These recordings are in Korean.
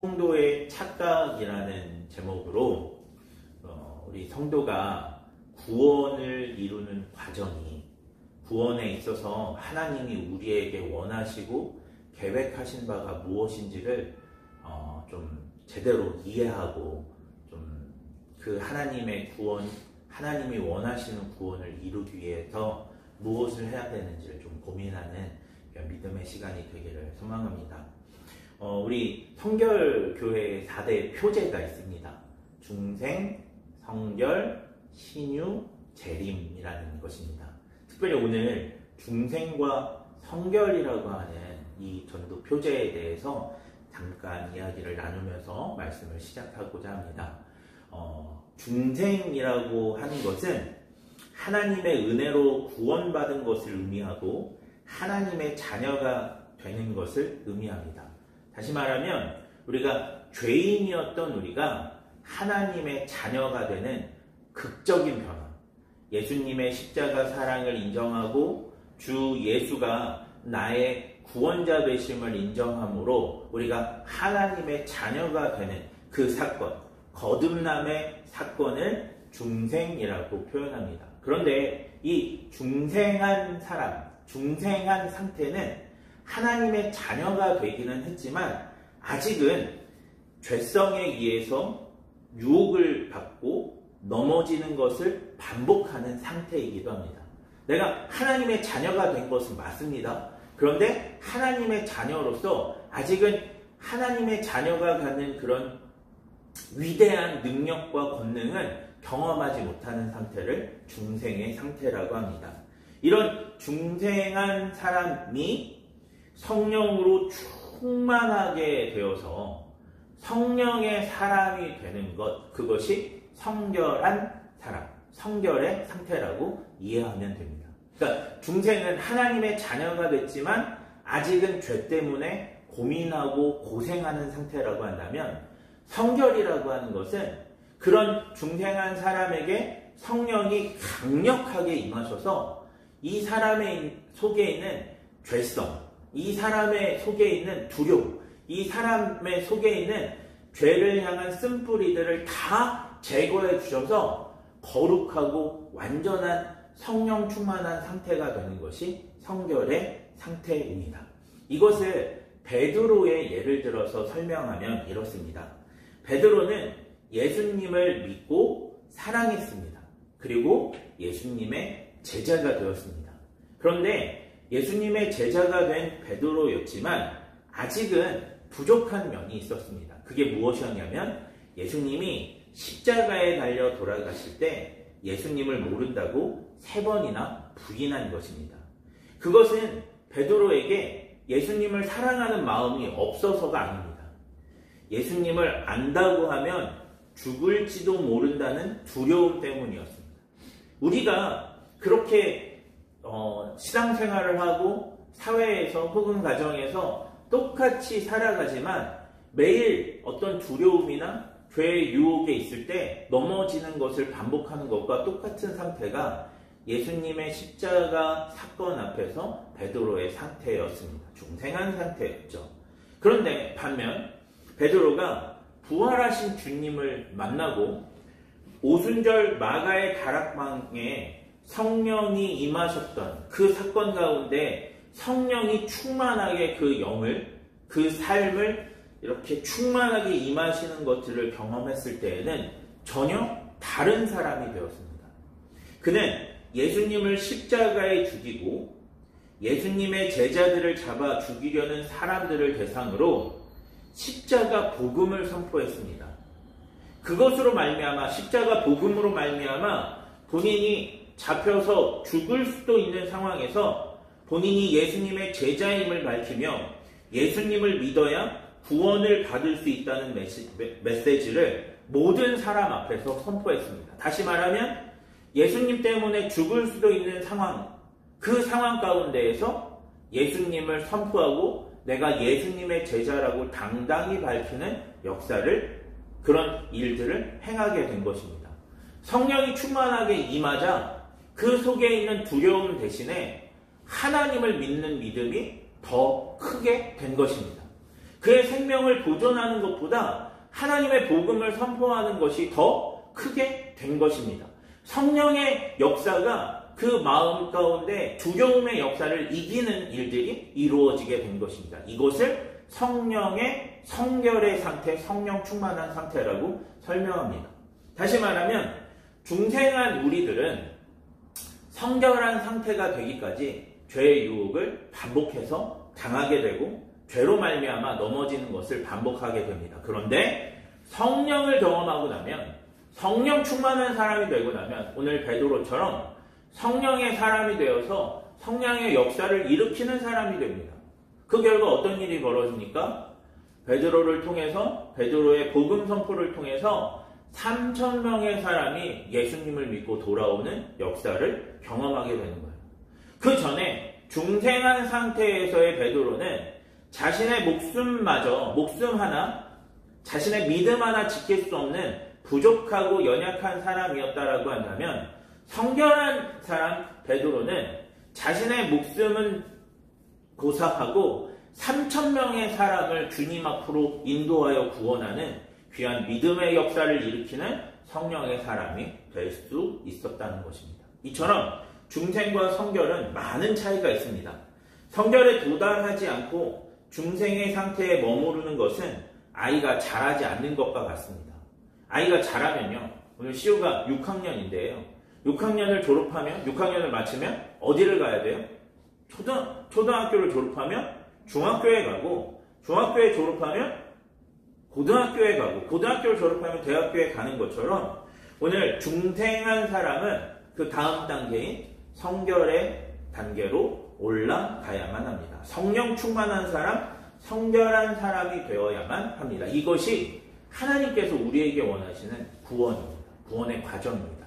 성도의 착각이라는 제목으로 우리 성도가 구원을 이루는 과정이, 구원에 있어서 하나님이 우리에게 원하시고 계획하신 바가 무엇인지를 좀 제대로 이해하고 좀 그 하나님의 구원, 하나님이 원하시는 구원을 이루기 위해서 무엇을 해야 되는지를 좀 고민하는 믿음의 시간이 되기를 소망합니다. 우리 성결교회의 4대 표제가 있습니다. 중생, 성결, 신유, 재림이라는 것입니다. 특별히 오늘 중생과 성결이라고 하는 이 전도 표제에 대해서 잠깐 이야기를 나누면서 말씀을 시작하고자 합니다. 중생이라고 하는 것은 하나님의 은혜로 구원받은 것을 의미하고 하나님의 자녀가 되는 것을 의미합니다. 다시 말하면 우리가 죄인이었던 우리가 하나님의 자녀가 되는 극적인 변화, 예수님의 십자가 사랑을 인정하고 주 예수가 나의 구원자 되심을 인정함으로 우리가 하나님의 자녀가 되는 그 사건, 거듭남의 사건을 중생이라고 표현합니다. 그런데 이 중생한 사람, 중생한 상태는 하나님의 자녀가 되기는 했지만 아직은 죄성에 의해서 유혹을 받고 넘어지는 것을 반복하는 상태이기도 합니다. 내가 하나님의 자녀가 된 것은 맞습니다. 그런데 하나님의 자녀로서 아직은 하나님의 자녀가 갖는 그런 위대한 능력과 권능을 경험하지 못하는 상태를 중생의 상태라고 합니다. 이런 중생한 사람이 성령으로 충만하게 되어서 성령의 사람이 되는 것, 그것이 성결한 사람, 성결의 상태라고 이해하면 됩니다. 그러니까 중생은 하나님의 자녀가 됐지만 아직은 죄 때문에 고민하고 고생하는 상태라고 한다면, 성결이라고 하는 것은 그런 중생한 사람에게 성령이 강력하게 임하셔서 이 사람의 속에 있는 죄성, 이 사람의 속에 있는 두려움, 이 사람의 속에 있는 죄를 향한 쓴뿌리들을 다 제거해 주셔서 거룩하고 완전한 성령 충만한 상태가 되는 것이 성결의 상태입니다. 이것을 베드로의 예를 들어서 설명하면 이렇습니다. 베드로는 예수님을 믿고 사랑했습니다. 그리고 예수님의 제자가 되었습니다. 그런데 예수님의 제자가 된 베드로였지만 아직은 부족한 면이 있었습니다. 그게 무엇이었냐면 예수님이 십자가에 달려 돌아가실 때 예수님을 모른다고 3번이나 부인한 것입니다. 그것은 베드로에게 예수님을 사랑하는 마음이 없어서가 아닙니다. 예수님을 안다고 하면 죽을지도 모른다는 두려움 때문이었습니다. 우리가 그렇게 신앙생활을 하고 사회에서 혹은 가정에서 똑같이 살아가지만 매일 어떤 두려움이나 죄의 유혹에 있을 때 넘어지는 것을 반복하는 것과 똑같은 상태가 예수님의 십자가 사건 앞에서 베드로의 상태였습니다. 중생한 상태였죠. 그런데 반면 베드로가 부활하신 주님을 만나고 오순절 마가의 다락방에 성령이 임하셨던 그 사건 가운데 성령이 충만하게 그 영을, 그 삶을 이렇게 충만하게 임하시는 것들을 경험했을 때에는 전혀 다른 사람이 되었습니다. 그는 예수님을 십자가에 죽이고 예수님의 제자들을 잡아 죽이려는 사람들을 대상으로 십자가 복음을 선포했습니다. 그것으로 말미암아, 십자가 복음으로 말미암아 본인이 잡혀서 죽을 수도 있는 상황에서 본인이 예수님의 제자임을 밝히며 예수님을 믿어야 구원을 받을 수 있다는 메시지를 모든 사람 앞에서 선포했습니다. 다시 말하면 예수님 때문에 죽을 수도 있는 상황, 그 상황 가운데에서 예수님을 선포하고 내가 예수님의 제자라고 당당히 밝히는 역사를, 그런 일들을 행하게 된 것입니다. 성령이 충만하게 임하자 그 속에 있는 두려움 대신에 하나님을 믿는 믿음이 더 크게 된 것입니다. 그의 생명을 보존하는 것보다 하나님의 복음을 선포하는 것이 더 크게 된 것입니다. 성령의 역사가 그 마음 가운데 두려움의 역사를 이기는 일들이 이루어지게 된 것입니다. 이것을 성령의 성결의 상태, 성령 충만한 상태라고 설명합니다. 다시 말하면 중생한 우리들은 성결한 상태가 되기까지 죄의 유혹을 반복해서 당하게 되고 죄로 말미암아 넘어지는 것을 반복하게 됩니다. 그런데 성령을 경험하고 나면, 성령 충만한 사람이 되고 나면 오늘 베드로처럼 성령의 사람이 되어서 성령의 역사를 일으키는 사람이 됩니다. 그 결과 어떤 일이 벌어집니까? 베드로를 통해서, 베드로의 복음 선포를 통해서 3,000명의 사람이 예수님을 믿고 돌아오는 역사를 경험하게 되는 거예요. 그 전에 중생한 상태에서의 베드로는 자신의 목숨 하나, 자신의 믿음 하나 지킬 수 없는 부족하고 연약한 사람이었다라고 한다면, 성결한 사람 베드로는 자신의 목숨은 고사하고 3,000명의 사람을 주님 앞으로 인도하여 구원하는 귀한 믿음의 역사를 일으키는 성령의 사람이 될 수 있었다는 것입니다. 이처럼 중생과 성결은 많은 차이가 있습니다. 성결에 도달하지 않고 중생의 상태에 머무르는 것은 아이가 자라지 않는 것과 같습니다. 아이가 자라면요, 오늘 시우가 6학년인데요. 6학년을 마치면 어디를 가야 돼요? 초등학교를 졸업하면 중학교에 가고, 중학교에 졸업하면 고등학교에 가고, 고등학교를 졸업하면 대학교에 가는 것처럼 오늘 중생한 사람은 그 다음 단계인 성결의 단계로 올라가야만 합니다. 성령 충만한 사람, 성결한 사람이 되어야만 합니다. 이것이 하나님께서 우리에게 원하시는 구원입니다. 구원의 과정입니다.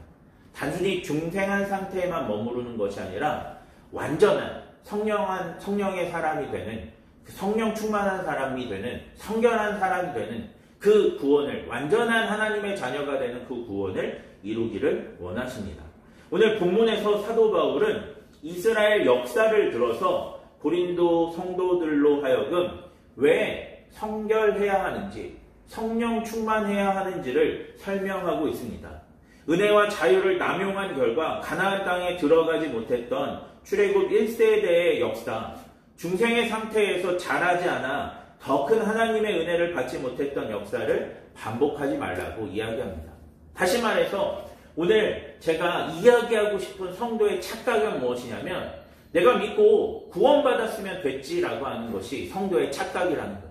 단순히 중생한 상태에만 머무르는 것이 아니라 완전한 성령의 사람이 되는, 성령 충만한 사람이 되는, 성결한 사람이 되는 그 구원을, 완전한 하나님의 자녀가 되는 그 구원을 이루기를 원하십니다. 오늘 본문에서 사도 바울은 이스라엘 역사를 들어서 고린도 성도들로 하여금 왜 성결해야 하는지, 성령 충만해야 하는지를 설명하고 있습니다. 은혜와 자유를 남용한 결과 가나안 땅에 들어가지 못했던 출애굽 1세대의 역사, 중생의 상태에서 자라지 않아 더 큰 하나님의 은혜를 받지 못했던 역사를 반복하지 말라고 이야기합니다. 다시 말해서 오늘 제가 이야기하고 싶은 성도의 착각은 무엇이냐면, 내가 믿고 구원받았으면 됐지라고 하는 것이 성도의 착각이라는 것.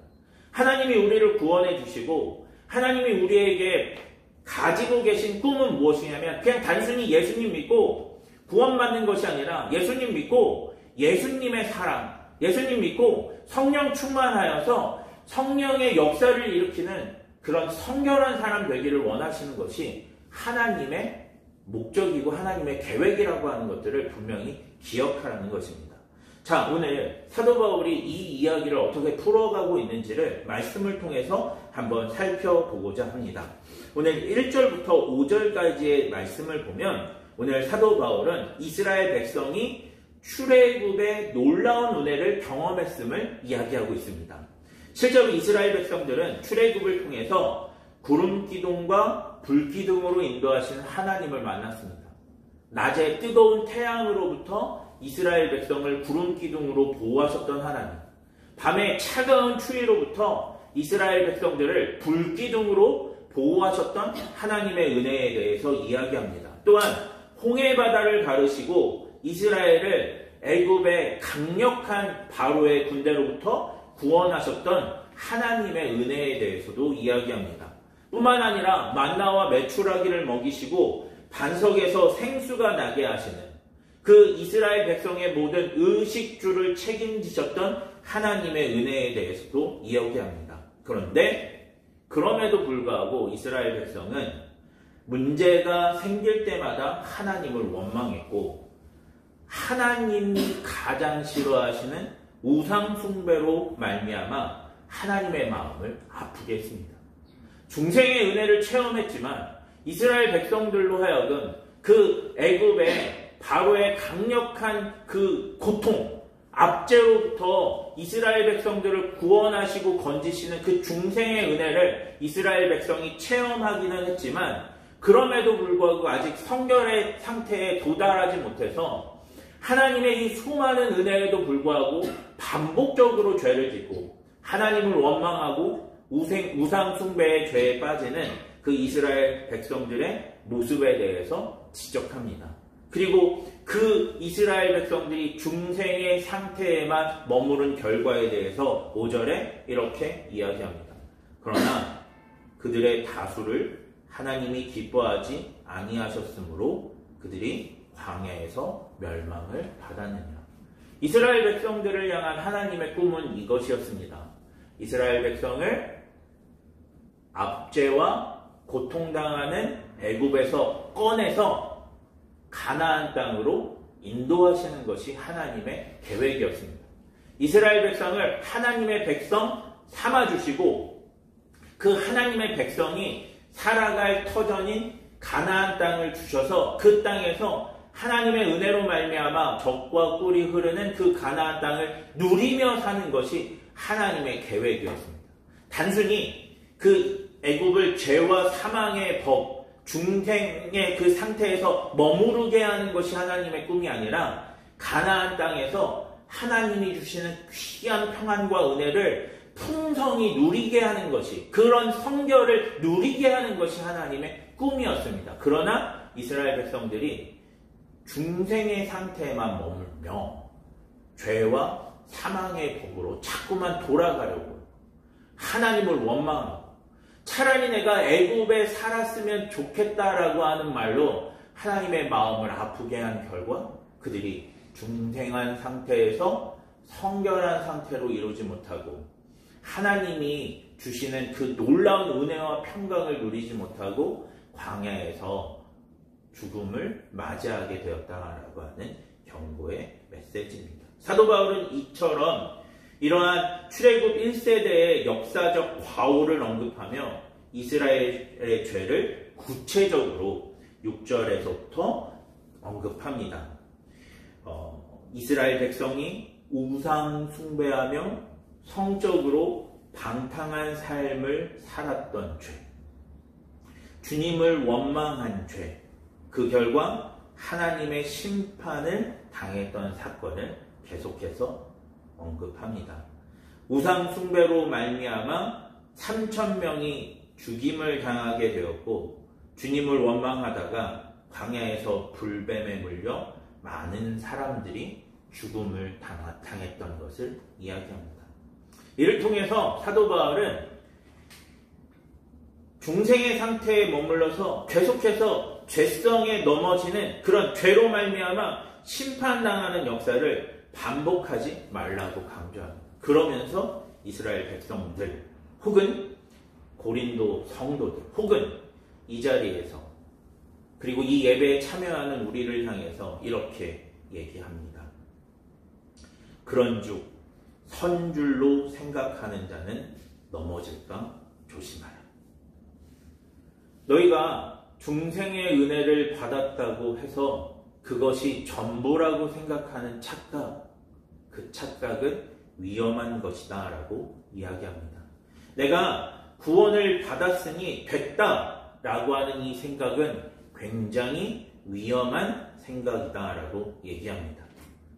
하나님이 우리를 구원해 주시고 하나님이 우리에게 가지고 계신 꿈은 무엇이냐면, 그냥 단순히 예수님 믿고 구원받는 것이 아니라 예수님 믿고 예수님의 사랑, 예수님 믿고 성령 충만하여서 성령의 역사를 일으키는 그런 성결한 사람 되기를 원하시는 것이 하나님의 목적이고 하나님의 계획이라고 하는 것들을 분명히 기억하라는 것입니다. 자, 오늘 사도 바울이 이 이야기를 어떻게 풀어가고 있는지를 말씀을 통해서 한번 살펴보고자 합니다. 오늘 1절부터 5절까지의 말씀을 보면 오늘 사도 바울은 이스라엘 백성이 출애굽의 놀라운 은혜를 경험했음을 이야기하고 있습니다. 실제로 이스라엘 백성들은 출애굽을 통해서 구름 기둥과 불 기둥으로 인도하시는 하나님을 만났습니다. 낮에 뜨거운 태양으로부터 이스라엘 백성을 구름 기둥으로 보호하셨던 하나님, 밤에 차가운 추위로부터 이스라엘 백성들을 불 기둥으로 보호하셨던 하나님의 은혜에 대해서 이야기합니다. 또한 홍해 바다를 가르시고 이스라엘을 애굽의 강력한 바로의 군대로부터 구원하셨던 하나님의 은혜에 대해서도 이야기합니다. 뿐만 아니라 만나와 메추라기를 먹이시고 반석에서 생수가 나게 하시는 그 이스라엘 백성의 모든 의식주를 책임지셨던 하나님의 은혜에 대해서도 이야기합니다. 그런데 그럼에도 불구하고 이스라엘 백성은 문제가 생길 때마다 하나님을 원망했고 하나님이 가장 싫어하시는 우상 숭배로 말미암아 하나님의 마음을 아프게 했습니다. 중생의 은혜를 체험했지만 이스라엘 백성들로 하여금 그 애굽의 바로의 강력한 그 고통, 압제로부터 이스라엘 백성들을 구원하시고 건지시는 그 중생의 은혜를 이스라엘 백성이 체험하기는 했지만 그럼에도 불구하고 아직 성결의 상태에 도달하지 못해서 하나님의 이 수많은 은혜에도 불구하고 반복적으로 죄를 짓고 하나님을 원망하고 우상 숭배의 죄에 빠지는 그 이스라엘 백성들의 모습에 대해서 지적합니다. 그리고 그 이스라엘 백성들이 중생의 상태에만 머무른 결과에 대해서 5절에 이렇게 이야기합니다. 그러나 그들의 다수를 하나님이 기뻐하지 아니하셨으므로 그들이 광야에서 멸망을 받았느니라. 이스라엘 백성들을 향한 하나님의 꿈은 이것이었습니다. 이스라엘 백성을 압제와 고통당하는 애굽에서 꺼내서 가나안 땅으로 인도하시는 것이 하나님의 계획이었습니다. 이스라엘 백성을 하나님의 백성 삼아주시고 그 하나님의 백성이 살아갈 터전인 가나안 땅을 주셔서 그 땅에서 하나님의 은혜로 말미암아 젖과 꿀이 흐르는 그 가나안 땅을 누리며 사는 것이 하나님의 계획이었습니다. 단순히 그 애굽을 죄와 사망의 법, 중생의 그 상태에서 머무르게 하는 것이 하나님의 꿈이 아니라 가나안 땅에서 하나님이 주시는 귀한 평안과 은혜를 풍성히 누리게 하는 것이, 그런 성결을 누리게 하는 것이 하나님의 꿈이었습니다. 그러나 이스라엘 백성들이 중생의 상태에만 머물며 죄와 사망의 법으로 자꾸만 돌아가려고 하나님을 원망하고 차라리 내가 애굽에 살았으면 좋겠다라고 하는 말로 하나님의 마음을 아프게 한 결과 그들이 중생한 상태에서 성결한 상태로 이루지 못하고 하나님이 주시는 그 놀라운 은혜와 평강을 누리지 못하고 광야에서 죽음을 맞이하게 되었다라고 하는 경고의 메시지입니다. 사도 바울은 이처럼 이러한 출애굽 1세대의 역사적 과오를 언급하며 이스라엘의 죄를 구체적으로 6절에서부터 언급합니다. 이스라엘 백성이 우상 숭배하며 성적으로 방탕한 삶을 살았던 죄, 주님을 원망한 죄, 그 결과 하나님의 심판을 당했던 사건을 계속해서 언급합니다. 우상 숭배로 말미암아 3,000명이 죽임을 당하게 되었고 주님을 원망하다가 광야에서 불뱀에 물려 많은 사람들이 죽음을 당했던 것을 이야기합니다. 이를 통해서 사도 바울은 중생의 상태에 머물러서 계속해서 죄성에 넘어지는 그런 죄로 말미암아 심판당하는 역사를 반복하지 말라고 강조합니다. 그러면서 이스라엘 백성들 혹은 고린도 성도들 혹은 이 자리에서 그리고 이 예배에 참여하는 우리를 향해서 이렇게 얘기합니다. 그런즉 선줄로 생각하는 자는 넘어질까 조심하라. 너희가 중생의 은혜를 받았다고 해서 그것이 전부라고 생각하는 착각, 그 착각은 위험한 것이다 라고 이야기합니다. 내가 구원을 받았으니 됐다 라고 하는 이 생각은 굉장히 위험한 생각이다 라고 얘기합니다.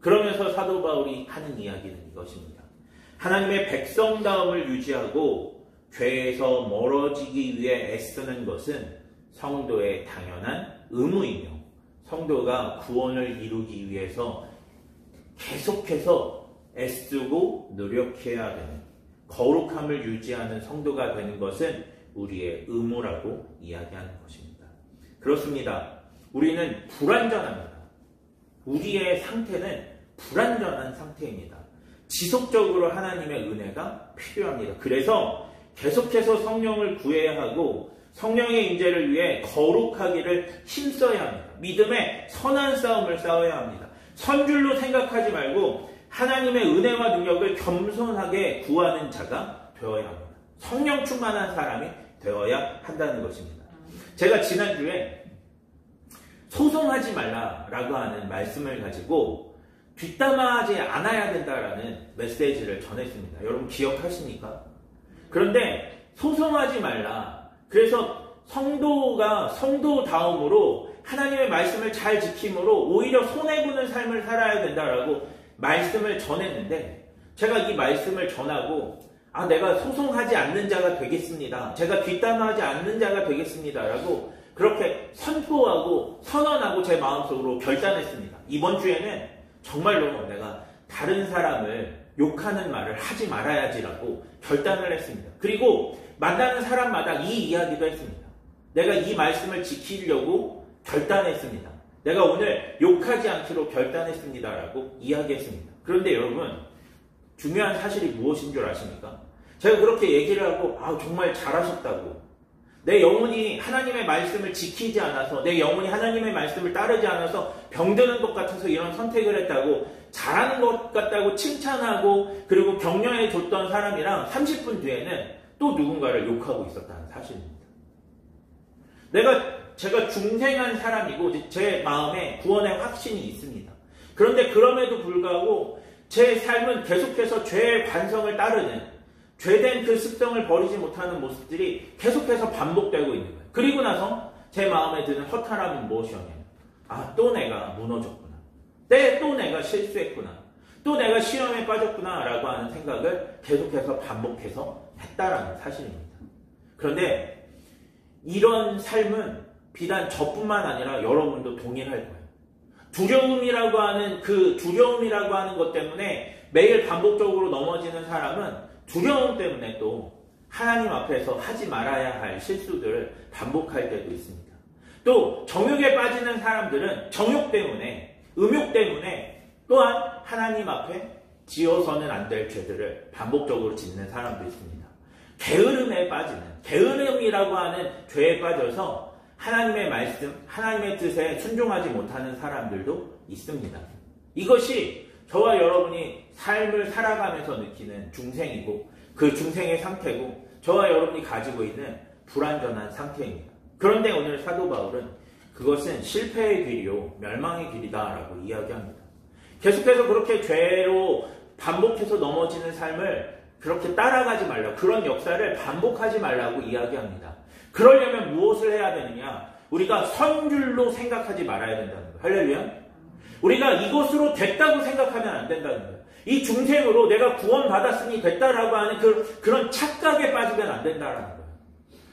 그러면서 사도 바울이 하는 이야기는 이것입니다. 하나님의 백성다움을 유지하고 죄에서 멀어지기 위해 애쓰는 것은 성도의 당연한 의무이며 성도가 구원을 이루기 위해서 계속해서 애쓰고 노력해야 되는 거룩함을 유지하는 성도가 되는 것은 우리의 의무라고 이야기하는 것입니다. 그렇습니다. 우리는 불완전합니다. 우리의 상태는 불완전한 상태입니다. 지속적으로 하나님의 은혜가 필요합니다. 그래서 계속해서 성령을 구해야 하고 성령의 임재를 위해 거룩하기를 힘써야 합니다. 믿음의 선한 싸움을 싸워야 합니다. 선줄로 생각하지 말고 하나님의 은혜와 능력을 겸손하게 구하는 자가 되어야 합니다. 성령 충만한 사람이 되어야 한다는 것입니다. 제가 지난주에 소송하지 말라라고 하는 말씀을 가지고 뒷담화하지 않아야 된다라는 메시지를 전했습니다. 여러분 기억하십니까? 그런데 소송하지 말라. 그래서 성도가 성도다움으로 하나님의 말씀을 잘 지킴으로 오히려 손해보는 삶을 살아야 된다라고 말씀을 전했는데, 제가 이 말씀을 전하고 내가 소송하지 않는 자가 되겠습니다. 제가 뒷담화하지 않는 자가 되겠습니다. 라고 그렇게 선포하고 선언하고 제 마음속으로 결단했습니다. 이번 주에는 정말로 내가 다른 사람을 욕하는 말을 하지 말아야지라고 결단을 했습니다. 그리고 만나는 사람마다 이 이야기도 했습니다. 내가 이 말씀을 지키려고 결단했습니다. 내가 오늘 욕하지 않기로 결단했습니다라고 이야기했습니다. 그런데 여러분, 중요한 사실이 무엇인 줄 아십니까? 제가 그렇게 얘기를 하고 정말 잘하셨다고, 내 영혼이 하나님의 말씀을 지키지 않아서, 내 영혼이 하나님의 말씀을 따르지 않아서 병드는 것 같아서 이런 선택을 했다고, 잘하는 것 같다고 칭찬하고 그리고 격려해 줬던 사람이랑 30분 뒤에는 또 누군가를 욕하고 있었다는 사실입니다. 제가 중생한 사람이고 제 마음에 구원의 확신이 있습니다. 그런데 그럼에도 불구하고 제 삶은 계속해서 죄의 관성을 따르는, 죄된 그 습성을 버리지 못하는 모습들이 계속해서 반복되고 있는 거예요. 그리고 나서 제 마음에 드는 허탈함은 무엇이었냐면, 또 내가 무너졌구나. 또 내가 실수했구나. 또 내가 시험에 빠졌구나 라고 하는 생각을 계속해서 반복해서 했다라는 사실입니다. 그런데 이런 삶은 비단 저뿐만 아니라 여러분도 동일할 거예요. 두려움이라고 하는 것 때문에 매일 반복적으로 넘어지는 사람은 두려움 때문에 또 하나님 앞에서 하지 말아야 할 실수들을 반복할 때도 있습니다. 또 정욕에 빠지는 사람들은 정욕 때문에, 음욕 때문에 또한 하나님 앞에 지어서는 안 될 죄들을 반복적으로 짓는 사람도 있습니다. 게으름에 빠지는, 게으름이라고 하는 죄에 빠져서 하나님의 말씀, 하나님의 뜻에 순종하지 못하는 사람들도 있습니다. 이것이 저와 여러분이 삶을 살아가면서 느끼는 중생이고, 그 중생의 상태고, 저와 여러분이 가지고 있는 불완전한 상태입니다. 그런데 오늘 사도 바울은 그것은 실패의 길이요 멸망의 길이다라고 이야기합니다. 계속해서 그렇게 죄로 반복해서 넘어지는 삶을 그렇게 따라가지 말라, 그런 역사를 반복하지 말라고 이야기합니다. 그러려면 무엇을 해야 되느냐? 우리가 선줄로 생각하지 말아야 된다는 거예요. 할렐루야. 우리가 이것으로 됐다고 생각하면 안 된다는 거예요. 이 중생으로 내가 구원받았으니 됐다라고 하는 그런 착각에 빠지면 안 된다는 거예요.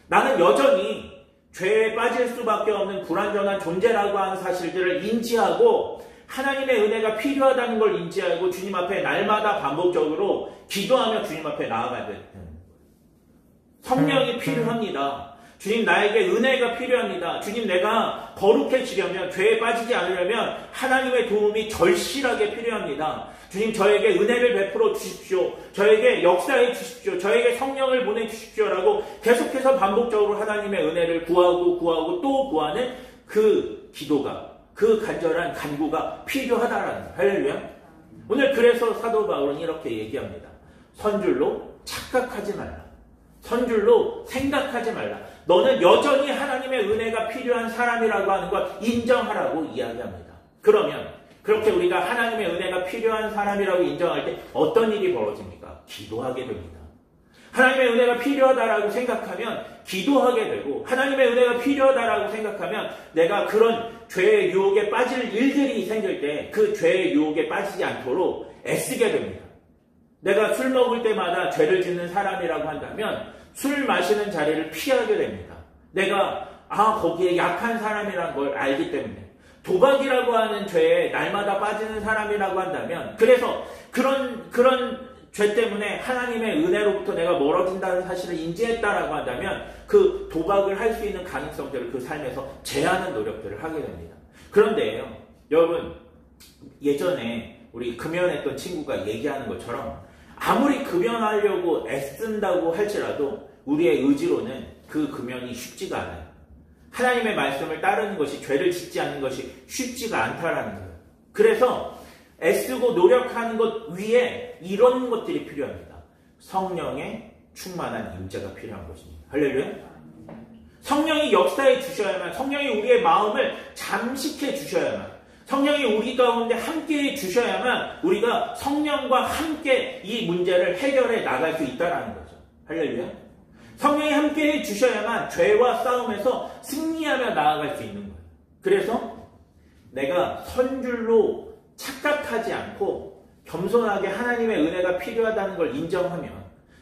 나는 여전히 죄에 빠질 수밖에 없는 불완전한 존재라고 하는 사실들을 인지하고 하나님의 은혜가 필요하다는 걸 인지하고 주님 앞에 날마다 반복적으로 기도하며 주님 앞에 나아가야 되는 거예요. 성령이 필요합니다. 주님, 나에게 은혜가 필요합니다. 주님, 내가 거룩해지려면, 죄에 빠지지 않으려면 하나님의 도움이 절실하게 필요합니다. 주님, 저에게 은혜를 베풀어 주십시오. 저에게 역사해 주십시오. 저에게 성령을 보내주십시오. 라고 계속해서 반복적으로 하나님의 은혜를 구하고 또 구하는 그 기도가, 그 간절한 간구가 필요하다라는 거예요. 할렐루야. 오늘 그래서 사도 바울은 이렇게 얘기합니다. 선줄로 착각하지 말라. 선줄로 생각하지 말라. 너는 여전히 하나님의 은혜가 필요한 사람이라고 하는 것 인정하라고 이야기합니다. 그러면 그렇게 우리가 하나님의 은혜가 필요한 사람이라고 인정할 때 어떤 일이 벌어집니까? 기도하게 됩니다. 하나님의 은혜가 필요하다라고 생각하면 기도하게 되고, 하나님의 은혜가 필요하다라고 생각하면 내가 그런 죄의 유혹에 빠질 일들이 생길 때 그 죄의 유혹에 빠지지 않도록 애쓰게 됩니다. 내가 술 먹을 때마다 죄를 짓는 사람이라고 한다면 술 마시는 자리를 피하게 됩니다. 내가 거기에 약한 사람이라는 걸 알기 때문에. 도박이라고 하는 죄에 날마다 빠지는 사람이라고 한다면, 그래서 그런 죄 때문에 하나님의 은혜로부터 내가 멀어진다는 사실을 인지했다라고 한다면 그 도박을 할 수 있는 가능성들을 그 삶에서 제하는 노력들을 하게 됩니다. 그런데요, 여러분, 예전에 우리 금연했던 친구가 얘기하는 것처럼 아무리 금연하려고 애쓴다고 할지라도 우리의 의지로는 그 금연이 쉽지가 않아요. 하나님의 말씀을 따르는 것이, 죄를 짓지 않는 것이 쉽지가 않다라는 거예요. 그래서 애쓰고 노력하는 것 위에 이런 것들이 필요합니다. 성령의 충만한 임재가 필요한 것입니다. 할렐루야. 성령이 역사해 주셔야만, 성령이 우리의 마음을 잠식해 주셔야만, 성령이 우리 가운데 함께 주셔야만 우리가 성령과 함께 이 문제를 해결해 나갈 수 있다는 거죠. 할렐루야. 성령이 함께 주셔야만 죄와 싸움에서 승리하며 나아갈 수 있는 거예요. 그래서 내가 선줄로 착각하지 않고 겸손하게 하나님의 은혜가 필요하다는 걸 인정하면,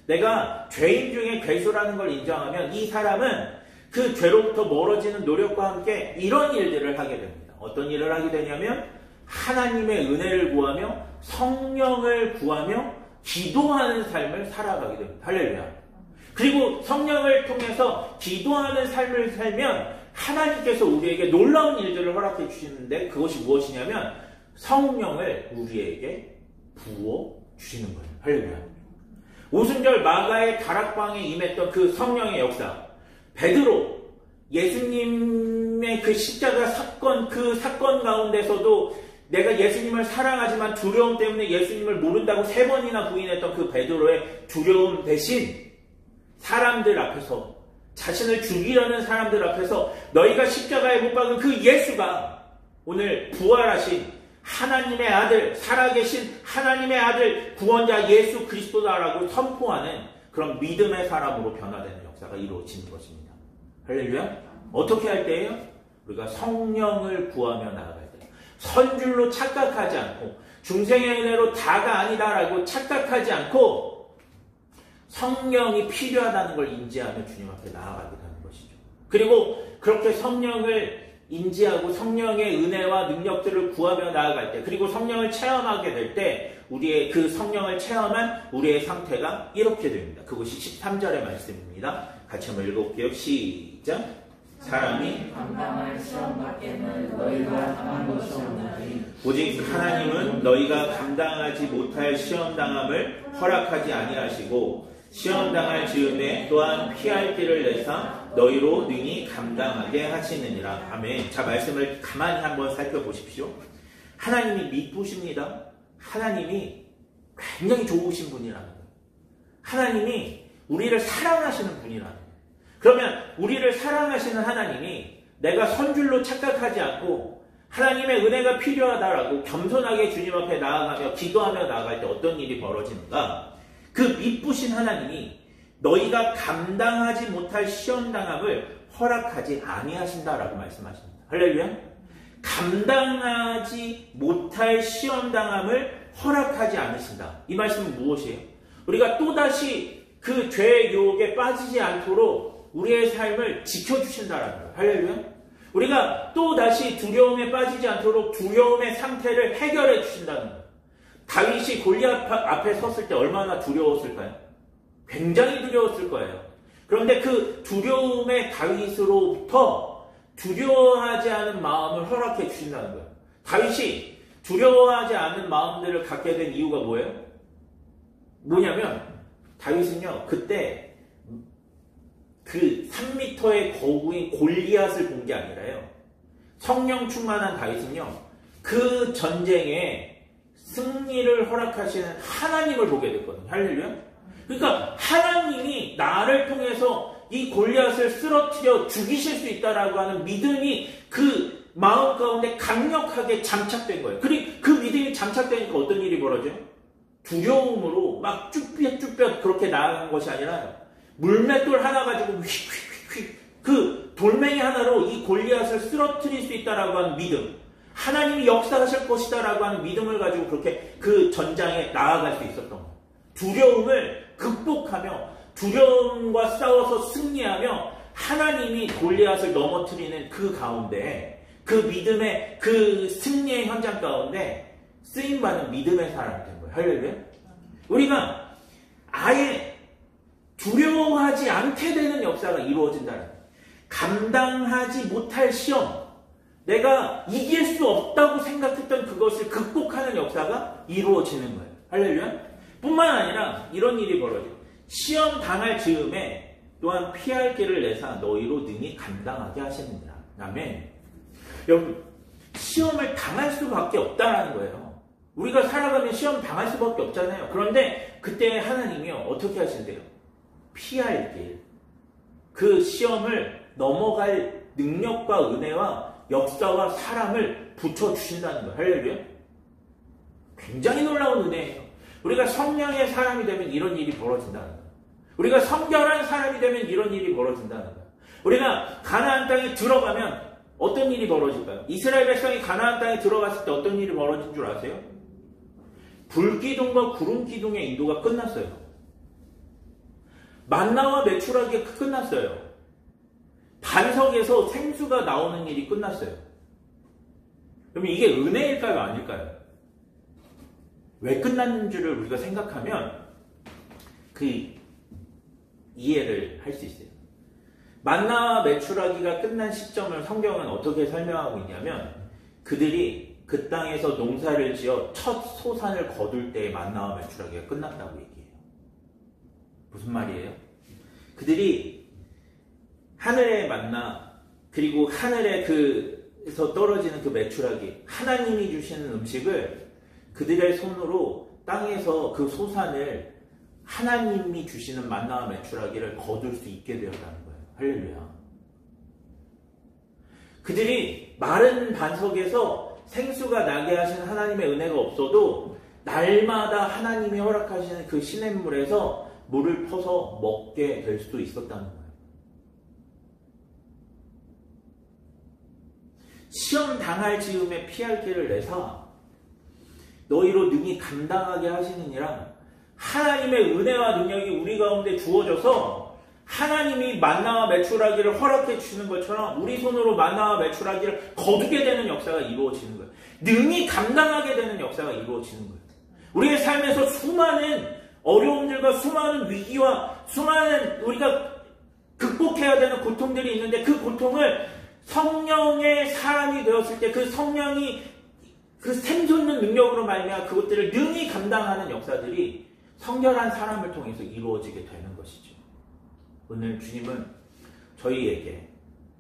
내가 죄인 중에 괴수라는 걸 인정하면 이 사람은 그 죄로부터 멀어지는 노력과 함께 이런 일들을 하게 됩니다. 어떤 일을 하게 되냐면 하나님의 은혜를 구하며 성령을 구하며 기도하는 삶을 살아가게 됩니다. 할렐루야. 그리고 성령을 통해서 기도하는 삶을 살면 하나님께서 우리에게 놀라운 일들을 허락해 주시는데, 그것이 무엇이냐면 성령을 우리에게 부어 주시는 거예요. 할렐루야. 오순절 마가의 다락방에 임했던 그 성령의 역사, 베드로, 예수님의 그 십자가 사건, 그 사건 가운데서도 내가 예수님을 사랑하지만 두려움 때문에 예수님을 모른다고 3번이나 부인했던 그 베드로의 두려움 대신 사람들 앞에서, 자신을 죽이려는 사람들 앞에서 너희가 십자가에 못 박은 그 예수가 오늘 부활하신 하나님의 아들, 살아계신 하나님의 아들, 구원자 예수 그리스도다라고 선포하는 그런 믿음의 사람으로 변화되는 역사가 이루어지는 것입니다. 할렐루야. 어떻게 할 때예요? 우리가 성령을 구하며 나아갈 때, 선줄로 착각하지 않고 중생의 은혜로 다가 아니다라고 착각하지 않고 성령이 필요하다는 걸 인지하며 주님 앞에 나아가게 되는 것이죠. 그리고 그렇게 성령을 인지하고 성령의 은혜와 능력들을 구하며 나아갈 때, 그리고 성령을 체험하게 될 때 우리의 그 성령을 체험한 우리의 상태가 이렇게 됩니다. 그것이 13절의 말씀입니다. 같이 한번 읽어볼게요. 시작. 사람이 감당할 시험 밖에는 너희가 당한 것이 없나니 오직 하나님은 너희가 감당하지 못할 시험당함을 허락하지 아니하시고 시험당할 즈음에 또한 피할 길을 내사 너희로 능히 감당하게 하시느니라. 아멘. 자, 말씀을 가만히 한번 살펴보십시오. 하나님이 미쁘십니다. 하나님이 굉장히 좋으신 분이라는 거예요. 하나님이 우리를 사랑하시는 분이라는 거예요. 그러면 우리를 사랑하시는 하나님이 내가 선줄로 착각하지 않고 하나님의 은혜가 필요하다라고 겸손하게 주님 앞에 나아가며 기도하며 나아갈 때 어떤 일이 벌어지는가? 그 미쁘신 하나님이 너희가 감당하지 못할 시험당함을 허락하지 아니하신다라고 말씀하십니다. 할렐루야. 감당하지 못할 시험당함을 허락하지 않으신다. 이 말씀은 무엇이에요? 우리가 또다시 그 죄의 유혹에 빠지지 않도록 우리의 삶을 지켜주신다라는 거예요. 할렐루야. 우리가 또다시 두려움에 빠지지 않도록 두려움의 상태를 해결해 주신다는 거예요. 다윗이 골리앗 앞에 섰을 때 얼마나 두려웠을까요? 굉장히 두려웠을 거예요. 그런데 그 두려움의 다윗으로부터 두려워하지 않은 마음을 허락해 주신다는 거예요. 다윗이 두려워하지 않은 마음들을 갖게 된 이유가 뭐예요? 뭐냐면 다윗은요, 그때 그 3m의 거구인 골리앗을 본 게 아니라요, 성령 충만한 다윗은요, 그 전쟁에 승리를 허락하시는 하나님을 보게 됐거든요. 할렐루야. 그러니까 하나님이 나를 통해서 이 골리앗을 쓰러뜨려 죽이실 수 있다라고 하는 믿음이 그 마음 가운데 강력하게 장착된 거예요. 그리고 그 믿음이 장착되니까 어떤 일이 벌어져요? 두려움으로 막 쭈뼛쭈뼛 그렇게 나아간 것이 아니라 물맷돌 하나 가지고 휙휙휙 그 돌멩이 하나로 이 골리앗을 쓰러뜨릴 수 있다라고 하는 믿음, 하나님이 역사하실 것이다라고 하는 믿음을 가지고 그렇게 그 전장에 나아갈 수 있었던 거예요. 두려움을 극복하며 두려움과 싸워서 승리하며 하나님이 골리앗을 넘어뜨리는 그 가운데, 그 믿음의 그 승리의 현장 가운데 쓰임받는 믿음의 사람이 된 거예요. 할렐루야. 우리가 아예 두려워하지 않게 되는 역사가 이루어진다는 거예요. 감당하지 못할 시험, 내가 이길 수 없다고 생각했던 그것을 극복하는 역사가 이루어지는 거예요. 할렐루야. 뿐만 아니라 이런 일이 벌어져요. 시험 당할 즈음에 또한 피할 길을 내사 너희로 능히 감당하게 하시느니라. 아멘. 여러분, 시험을 당할 수밖에 없다는 거예요. 우리가 살아가면 시험 당할 수밖에 없잖아요. 그런데 그때 하나님이요, 어떻게 하신대요? 피할 길, 그 시험을 넘어갈 능력과 은혜와 역사와 사람을 붙여주신다는 거예요. 할렐루야. 굉장히 놀라운 은혜예요. 우리가 성령의 사람이 되면 이런 일이 벌어진다는 거예요. 우리가 성결한 사람이 되면 이런 일이 벌어진다는 거예요. 우리가 가나안 땅에 들어가면 어떤 일이 벌어질까요? 이스라엘 백성이 가나안 땅에 들어갔을 때 어떤 일이 벌어진 줄 아세요? 불기둥과 구름기둥의 인도가 끝났어요. 만나와 메추라기가 끝났어요. 반석에서 생수가 나오는 일이 끝났어요. 그러면 이게 은혜일까요? 아닐까요? 왜 끝났는지를 우리가 생각하면 그 이해를 할 수 있어요. 만나와 메추라기가 끝난 시점을 성경은 어떻게 설명하고 있냐면 그들이 그 땅에서 농사를 지어 첫 소산을 거둘 때의 만나와 메추라기가 끝났다고 얘기해요. 무슨 말이에요? 그들이 하늘의 만나 그리고 하늘의 그에서 떨어지는 그 메추라기 하나님이 주시는 음식을 그들의 손으로 땅에서 그 소산을 하나님이 주시는 만나와 메추라기를 거둘 수 있게 되었다는 거예요. 할렐루야. 그들이 마른 반석에서 생수가 나게 하신 하나님의 은혜가 없어도 날마다 하나님이 허락하시는 그 시냇물에서 물을 퍼서 먹게 될 수도 있었다는 거예요. 시험 당할 즈음에 피할 길을 내사 너희로 능히 감당하게 하시느니라. 하나님의 은혜와 능력이 우리 가운데 주어져서 하나님이 만나와 메추라기를 허락해 주시는 것처럼 우리 손으로 만나와 메추라기를 거두게 되는 역사가 이루어지는 거예요. 능히 감당하게 되는 역사가 이루어지는 거예요. 우리의 삶에서 수많은 어려움들과 수많은 위기와 수많은 우리가 극복해야 되는 고통들이 있는데 그 고통을 성령의 사람이 되었을 때 그 성령이 그 샘솟는 능력으로 말미암아 그것들을 능히 감당하는 역사들이 성결한 사람을 통해서 이루어지게 되는 것이죠. 오늘 주님은 저희에게,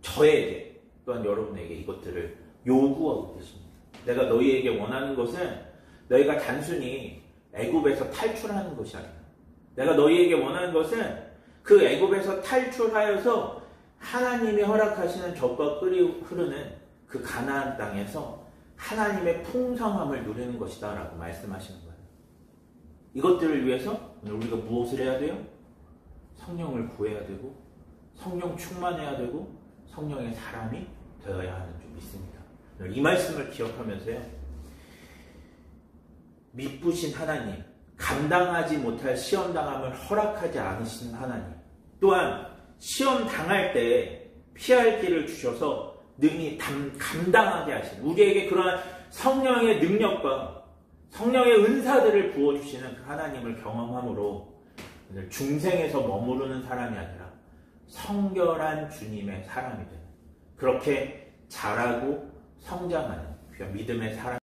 저에게, 또한 여러분에게 이것들을 요구하고 계십니다. 내가 너희에게 원하는 것은 너희가 단순히 애굽에서 탈출하는 것이 아니라 내가 너희에게 원하는 것은 그 애굽에서 탈출하여서 하나님이 허락하시는 젖과 꿀이 흐르는 그 가나안 땅에서 하나님의 풍성함을 누리는 것이다 라고 말씀하시는 거예요. 이것들을 위해서 오늘 우리가 무엇을 해야 돼요? 성령을 구해야 되고 성령 충만해야 되고 성령의 사람이 되어야 하는 줄 믿습니다. 이 말씀을 기억하면서요. 미쁘신 하나님, 감당하지 못할 시험당함을 허락하지 않으시는 하나님, 또한 시험 당할 때 피할 길을 주셔서 능히 감당하게 하시는 우리에게 그러한 성령의 능력과 성령의 은사들을 부어주시는 그 하나님을 경험함으로 오늘 중생에서 머무르는 사람이 아니라 성결한 주님의 사람이 되는 그렇게 자라고 성장하는 귀한 믿음의 사람